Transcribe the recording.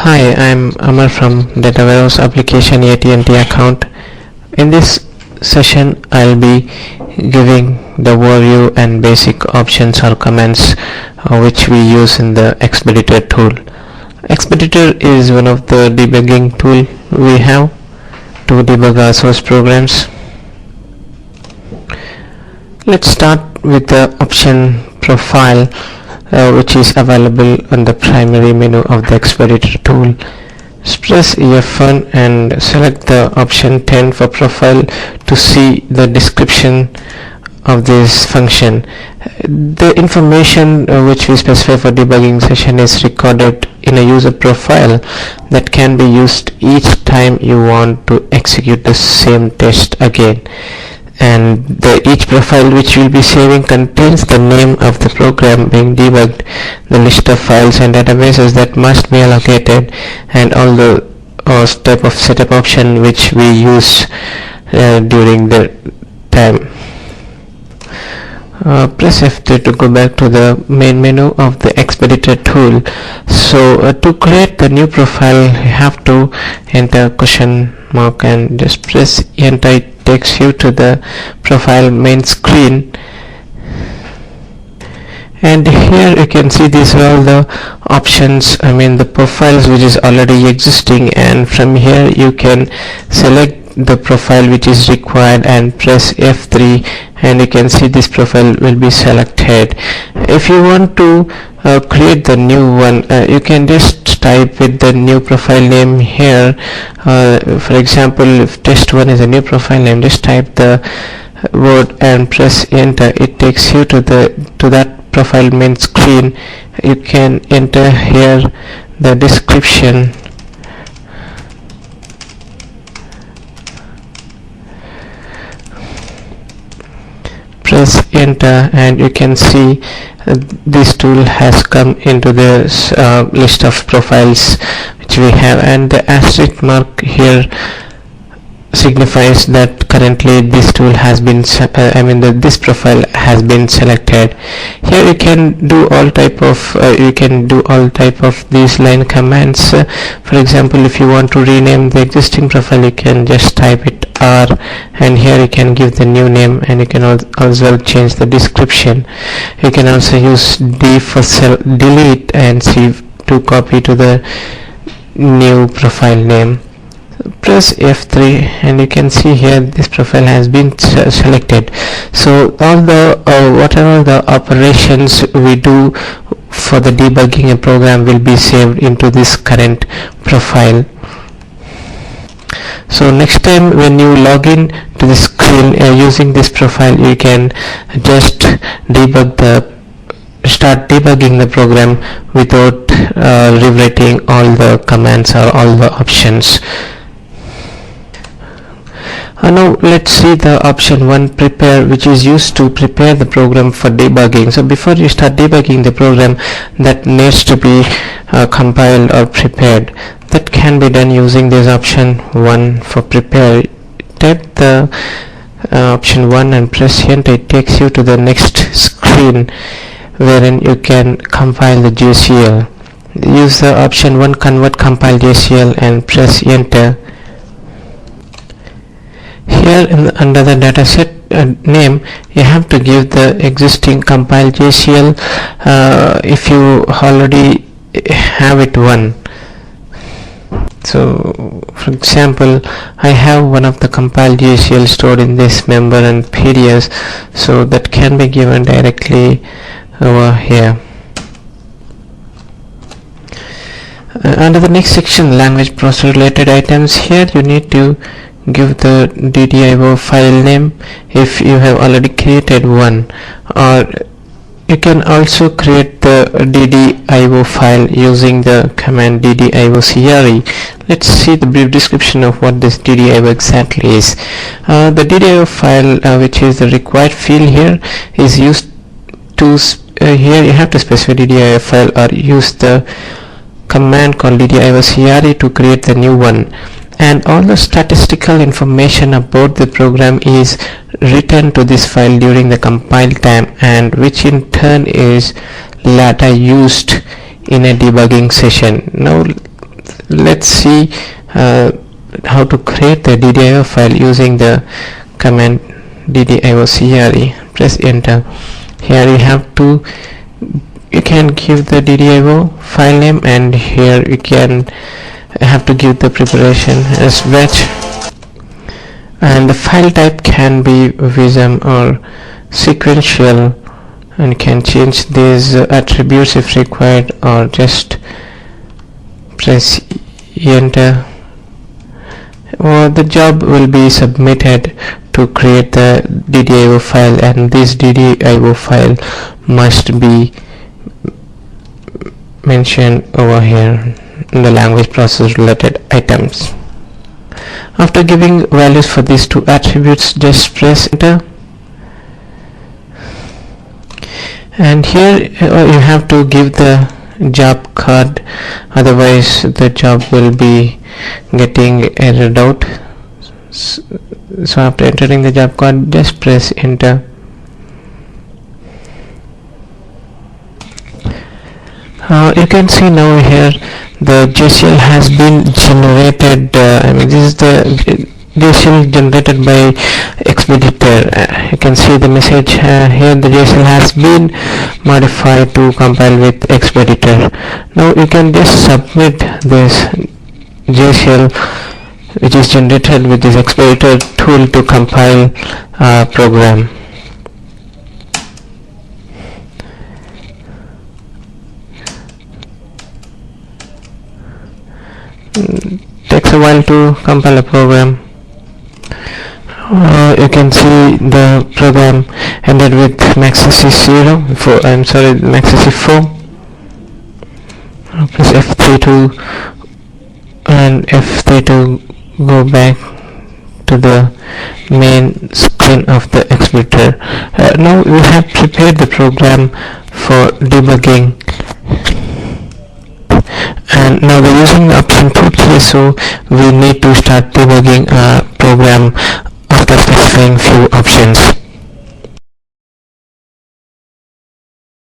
Hi, I'm Amar from Data Warehouse Application AT&T account. In this session, I'll be giving the overview and basic options or commands which we use in the Xpediter tool. Xpediter is one of the debugging tool we have to debug our source programs. Let's start with the option profile which is available on the primary menu of the Xpediter tool. Press F1 and select the option 10 for profile to see the description of this function. The information which we specify for debugging session is recorded in a user profile that can be used each time you want to execute the same test again. And each profile which we'll be saving contains the name of the program being debugged, the list of files and databases that must be allocated, and all the type of setup option which we use during the time. Press F3 to go back to the main menu of the Xpediter tool. So to create the new profile, you have to enter question mark and just press enter. It takes you to the profile main screen, and here you can see these are all the options, the profiles which is already existing, and from here you can select the profile which is required and press F3 and you can see this profile will be selected. If you want to create the new one, you can just type with the new profile name here. For example, if test1 is a new profile name, just type the word and press enter. It takes you to that profile main screen. You can enter here the description. Press enter and you can see this tool has come into the list of profiles which we have, and the asterisk mark here signifies that currently this tool has been this profile has been selected. Here you can do all type of these line commands. For example, if you want to rename the existing profile, you can just type it R and here you can give the new name, and you can also change the description. You can also use D for delete and C to copy to the new profile name. Press F3 and you can see here this profile has been selected. So all the whatever the operations we do for the debugging a program will be saved into this current profile. So next time when you log in to the screen using this profile, you can just start debugging the program without rewriting all the commands or all the options. Now let's see the option 1 prepare, which is used to prepare the program for debugging. So before you start debugging the program that needs to be compiled or prepared, that can be done using this option 1 for prepare. Type the option 1 and press enter. It takes you to the next screen wherein you can compile the JCL. Use the option 1 convert compile JCL and press enter. Here under the dataset name, you have to give the existing compile JCL if you already have it one. So for example, I have one of the compile JCL stored in this member and PDS, so that can be given directly over here. Under the next section, language process related items, here you need to give the DDIO file name if you have already created one, or you can also create the DDIO file using the command DDIO-CRE. Let's see the brief description of what this DDIO exactly is. The DDIO file which is the required field here is used to here you have to specify DDIO file or use the command called DDIO-CRE to create the new one. And all the statistical information about the program is written to this file during the compile time, and which in turn is later used in a debugging session. Now Let's see how to create the DDIO file using the command ddioCre. Press enter. Here you can give the DDIO file name, and here you can have to give the preparation as batch, and the file type can be vism or sequential, and you can change these attributes if required, or just press enter. Or the job will be submitted to create the DDIO file, and this DDIO file must be mentioned over here in the language process related items. After giving values for these two attributes, just press enter. And here you have to give the job code, otherwise the job will be getting errored out. So after entering the job code, just press enter. You can see now here the JCL has been generated. This is the JCL generated by Xpediter. You can see the message here. The JCL has been modified to compile with Xpediter. Now you can just submit this JCL which is generated with this Xpediter tool to compile program. Takes a while to compile a program. You can see the program ended with maxsc 0. maxsc 4. Press F3 to go back to the main screen of the Xpediter. Now we have prepared the program for debugging, and now we're using the option put here, so we need to start debugging our program after specifying few options.